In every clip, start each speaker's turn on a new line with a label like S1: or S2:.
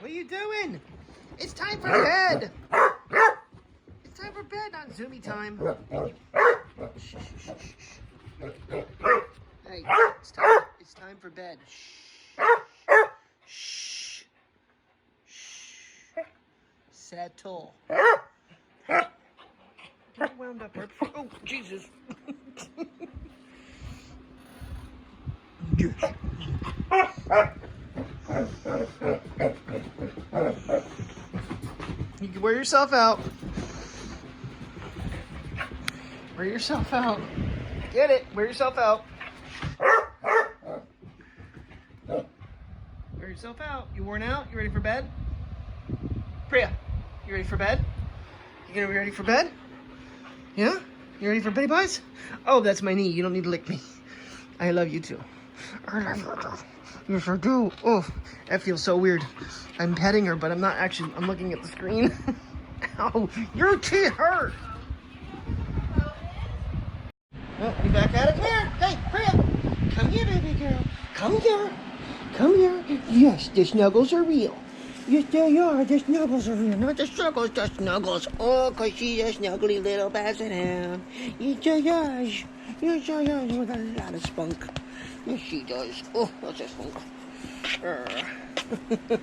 S1: What are you doing? It's time for bed. It's time for bed, not Zoomy time. Shh, shh, shh, shh. Hey, it's time for bed. Shh. Shh. Shh. Settle. Don't wound up right before. Oh, Jesus. You can wear yourself out. Wear yourself out. Get it. Wear yourself out. Wear yourself out. You worn out? You ready for bed? Priya, you ready for bed? You gonna be ready for bed? Yeah? You ready for beddy pies? Oh, that's my knee. You don't need to lick me. I love you too. Yes, I do. Oh, that feels so weird. I'm petting her, but I'm not actually. I'm looking at the screen. Ow, your teeth hurt. Oh, you back at it? Come here. Hey, Priya. Come here, baby girl. Come here. Come here. Yes, the snuggles are real. Yes, they are. The snuggles are real. Not the struggles, the snuggles. Oh, because she's a snuggly little basset hound. Yes, she does. Yes, she does with a lot of spunk. Yes, she does. Oh, that's a spunk. Good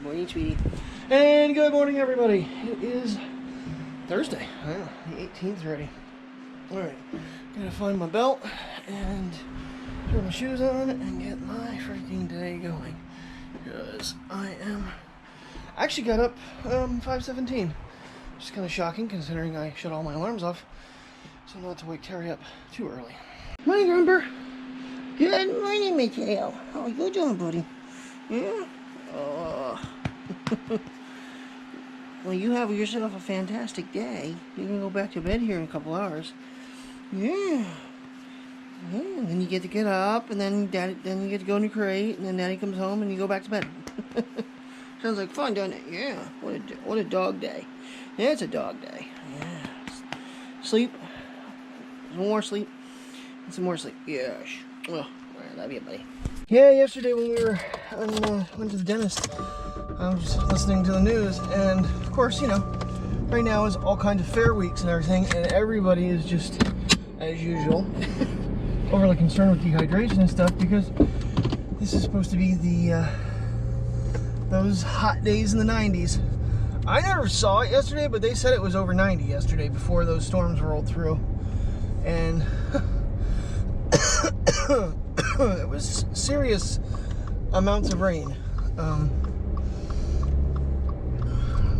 S1: morning, sweetie. And good morning, everybody. It is Thursday. Wow, the 18th already. All right. Gotta find my belt and throw my shoes on and get my freaking day going. Because I actually got up 5:17. Just kind of shocking considering I shut all my alarms off. So not to wake Terry up too early. Morning, Grumper. Good morning, Mateo. How are you doing, buddy? Yeah? Oh. Well, you have yourself a fantastic day. You're going to go back to bed here in a couple hours. Yeah. Yeah, and then you get to get up, and then you get to go in your crate, and then Daddy comes home, and you go back to bed. Sounds like fun, doesn't it? Yeah. What a dog day. Yeah, it's a dog day. Yeah. Sleep. Some more sleep. And some more sleep. Yes. Oh, I love you, buddy. Yeah, yesterday when we were went to the dentist, I was listening to the news, and of course, you know, right now is all kinds of fair weeks and everything, and everybody is just, as usual, overly concerned with dehydration and stuff, because this is supposed to be the those hot days in the 90s. I never saw it yesterday, but they said it was over 90 yesterday before those storms rolled through, and it was serious amounts of rain,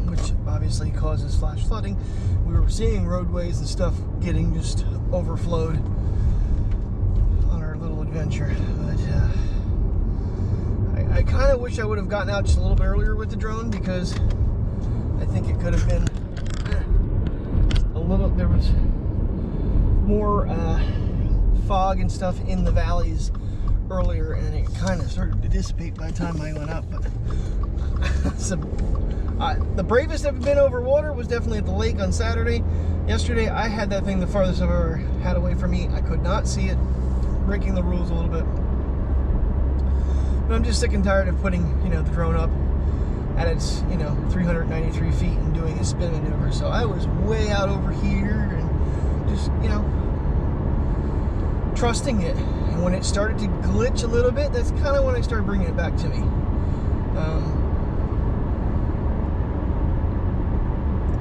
S1: which obviously causes flash flooding. We were seeing roadways and stuff getting just overflowed on our little adventure, but I kind of wish I would have gotten out just a little bit earlier with the drone, because I think it could have been there was more fog and stuff in the valleys earlier, and it kind of started to dissipate by the time I went up. But so, the bravest I've been over water was definitely at the lake on Saturday. Yesterday I had that thing the farthest I've ever had away from me. I could not see it, breaking the rules a little bit. But I'm just sick and tired of putting, you know, the drone up at its, you know, 393 feet and doing a spin maneuver. So I was way out over here and just, you know, trusting it. And when it started to glitch a little bit, that's kind of when I started bringing it back to me.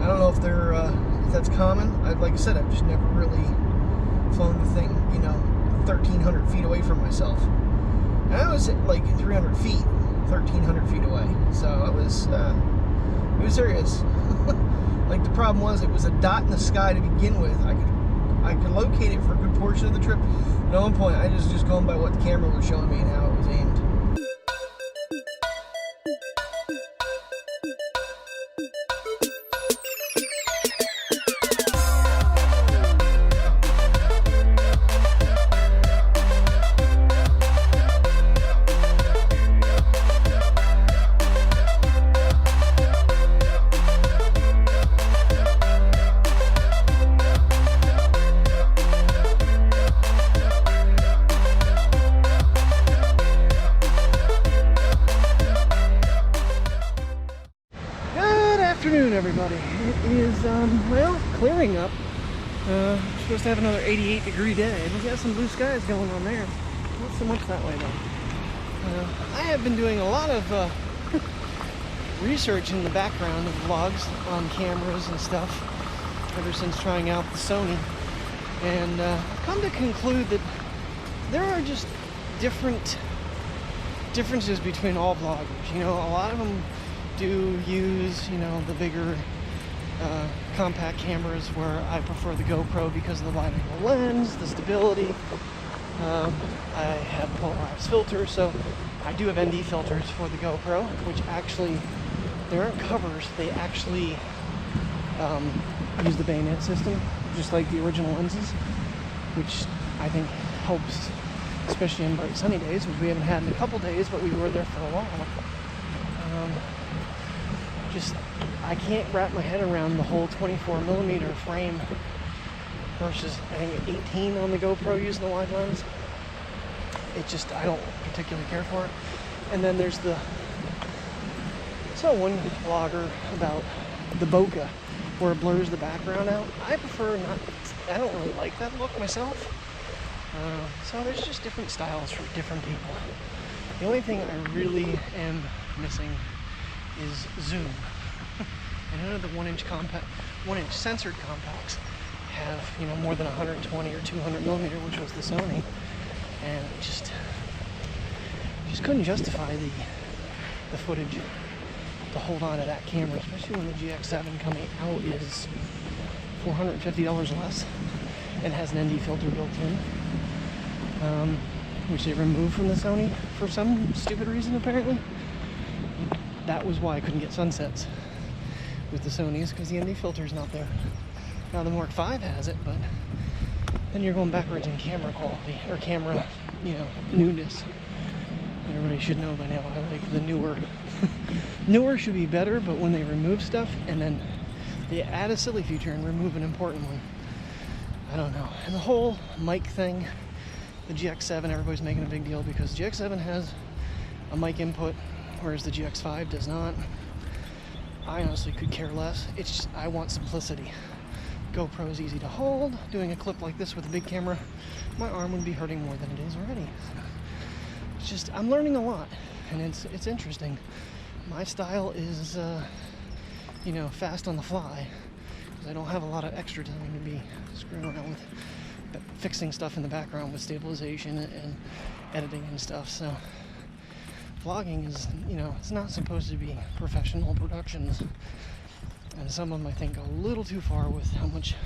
S1: I don't know if that's common. Like I said, I've just never really flown the thing, you know, 1,300 feet away from myself. And I was at like 300 feet, 1,300 feet away. So it was serious. Like, the problem was, it was a dot in the sky to begin with. I could locate it for a good portion of the trip. And at one point, I was just going by what the camera was showing me and how it was aimed. It is, well, clearing up. We're supposed to have another 88-degree day. We've got some blue skies going on there. Not so much that way, though. I have been doing a lot of research in the background of vlogs on cameras and stuff ever since trying out the Sony. And I've come to conclude that there are just differences between all vloggers. You know, a lot of them do use, you know, the bigger compact cameras, where I prefer the GoPro because of the wide angle lens, the stability. I have polarized filters, so I do have ND filters for the GoPro, which actually, they aren't covers, they actually use the bayonet system, just like the original lenses, which I think helps, especially in bright sunny days, which we haven't had in a couple days, but we were there for a while. I can't wrap my head around the whole 24mm frame versus, I think, 18 on the GoPro using the wide lens. It just, I don't particularly care for it. And then there's one vlogger about the bokeh, where it blurs the background out. I prefer not, I don't really like that look myself. So there's just different styles for different people. The only thing I really am missing is zoom. And none of the 1-inch censored compacts have, you know, more than 120 or 200mm, which was the Sony, and just couldn't justify the footage to hold on to that camera, especially when the GX7 coming out is $450 less and has an ND filter built in, which they removed from the Sony for some stupid reason apparently. That was why I couldn't get sunsets with the Sonys, because the ND filter is not there. Now the Mark V has it, but then you're going backwards in camera quality, or camera, you know, newness. Everybody should know by now I like the newer. Newer should be better, but when they remove stuff and then they add a silly feature and remove an important one, I don't know. And the whole mic thing, the GX7, everybody's making a big deal because the GX7 has a mic input, whereas the GX5 does not. I honestly could care less. It's just, I want simplicity. GoPro is easy to hold. Doing a clip like this with a big camera, my arm would be hurting more than it is already. It's just, I'm learning a lot, and it's interesting. My style is, you know, fast on the fly, because I don't have a lot of extra time to be screwing around with fixing stuff in the background with stabilization and editing and stuff. So vlogging is, you know, it's not supposed to be professional productions, and some of them I think go a little too far with how much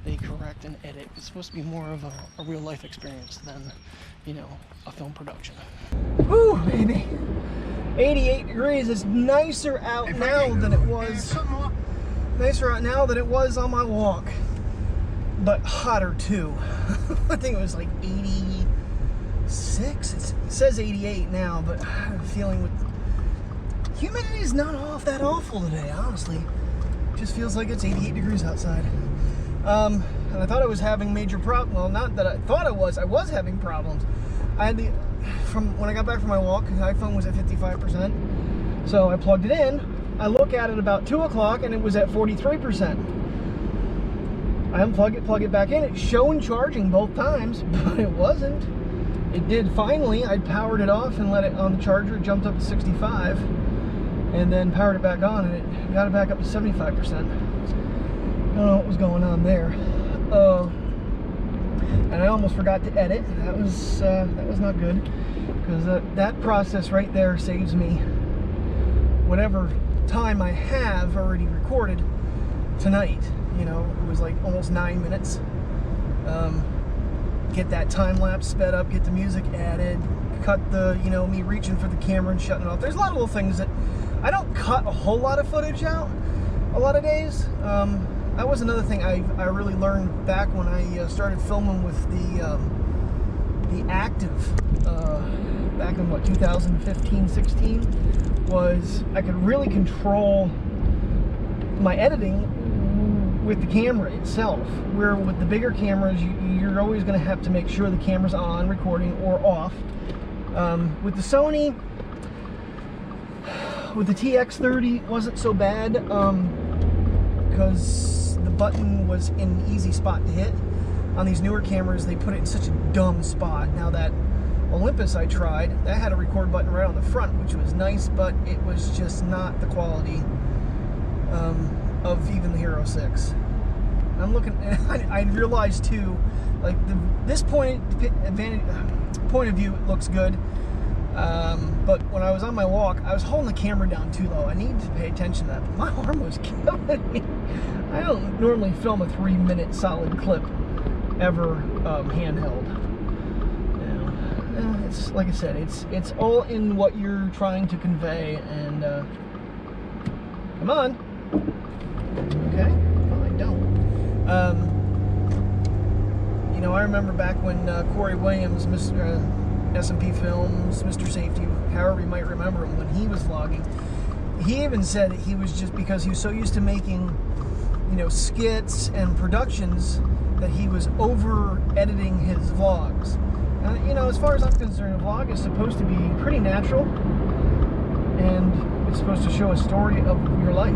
S1: they correct and edit. It's supposed to be more of a real life experience than, you know, a film production. Woo, baby! 88 degrees. It's nicer out now than it was. Nicer out now than it was on my walk, but hotter too. I think it was like 86. It says 88 now, but I have a feeling with humidity is not that awful today, honestly. It just feels like it's 88 degrees outside. And I thought I was having major problems. Well, not that I thought I was having problems. I had from when I got back from my walk, the iPhone was at 55%. So I plugged it in. I look at it about 2 o'clock and it was at 43%. I unplug it, plug it back in. It's showing charging both times, but it wasn't. It did finally. I powered it off and let it on the charger. It jumped up to 65, and then powered it back on, and it got it back up to 75%. I don't know what was going on there. And I almost forgot to edit. That was not good, because that process right there saves me whatever time I have already recorded tonight. You know, it was like almost 9 minutes. Get that time lapse sped up, get the music added, cut the, you know, me reaching for the camera and shutting it off. There's a lot of little things that I don't cut a whole lot of footage out a lot of days. That was another thing I really learned back when I started filming with the Active back in what, 2015-16, was I could really control my editing with the camera itself, where with the bigger cameras you're always going to have to make sure the camera's on recording or off. With the Sony, with the TX30, it wasn't so bad.
S2: because the button was in an easy spot to hit. On these newer cameras, they put it in such a dumb spot. Now that Olympus I tried, that had a record button right on the front, which was nice, but it was just not the quality of even the Hero 6. I'm looking, I realized too, like this point of view, it looks good. But when I was on my walk, I was holding the camera down too low. I needed to pay attention to that, but my arm was killing me. I don't normally film a 3-minute solid clip ever handheld. You know, it's like I said, it's all in what you're trying to convey. And come on, okay, fine, don't. You know, I remember back when Corey Williams, Mr. S&P Films, Mr. Safety, however you might remember him, when he was vlogging, he even said that he was just, because he was so used to making, you know, skits and productions, that he was over editing his vlogs. And, you know, as far as I'm concerned, a vlog is supposed to be pretty natural, and it's supposed to show a story of your life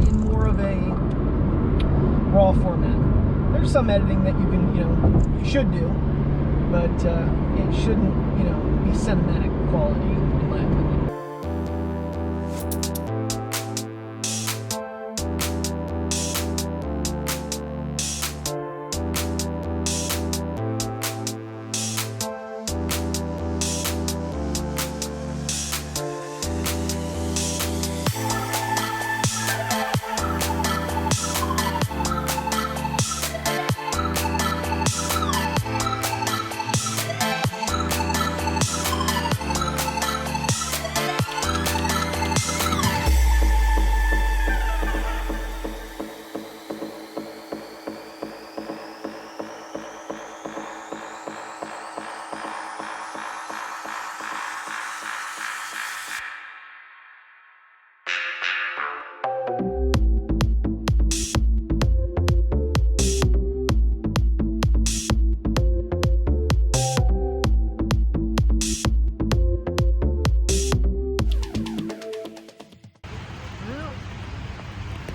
S2: in more of a raw format. There's some editing that you can, you know, you should do, but it shouldn't, you know, be cinematic quality, in my opinion.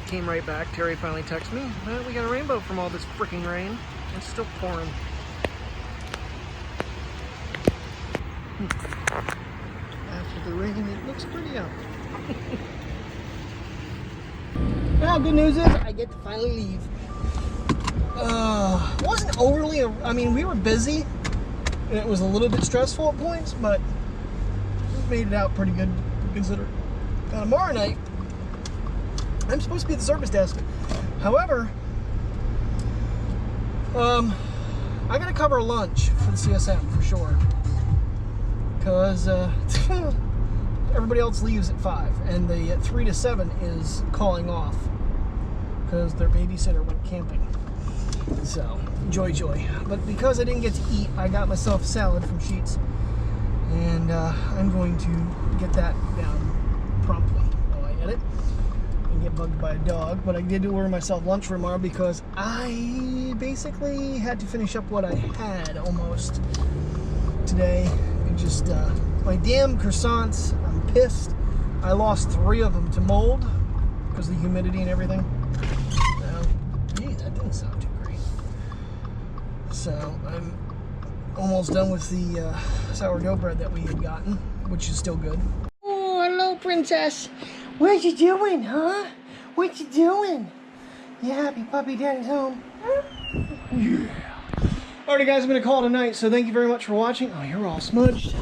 S2: Came right back. Terry finally texted me. Well, we got a rainbow from all this freaking rain. It's still pouring. After the rain, it looks pretty out. Well, good news is I get to finally leave. It wasn't overly, I mean, we were busy, and it was a little bit stressful at points, but we made it out pretty good, considering. Now, tomorrow night, I'm supposed to be at the service desk. However, I gotta cover lunch for the CSM for sure, because everybody else leaves at 5, and the 3 to 7 is calling off because their babysitter went camping. So joy. But because I didn't get to eat, I got myself a salad from Sheetz, and I'm going to get that down promptly while I edit. Get bugged by a dog, but I did order myself lunch for tomorrow because I basically had to finish up what I had almost today. And just my damn croissants, I'm pissed. I lost 3 of them to mold because of the humidity and everything. Gee, that didn't sound too great. So I'm almost done with the sourdough bread that we had gotten, which is still good. Oh, hello, princess. What you doing, huh? What you doing? You happy puppy daddy's home? Yeah. Alrighty guys, I'm going to call it a night, so thank you very much for watching. Oh, you're all smudged. Is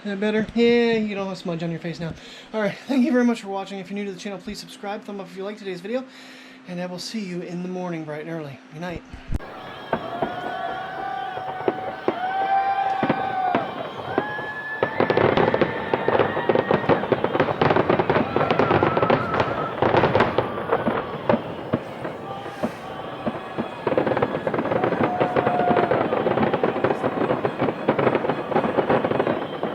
S2: that better? Yeah, you don't have smudge on your face now. Alright, thank you very much for watching. If you're new to the channel, please subscribe, thumb up if you like today's video, and I will see you in the morning bright and early. Good night.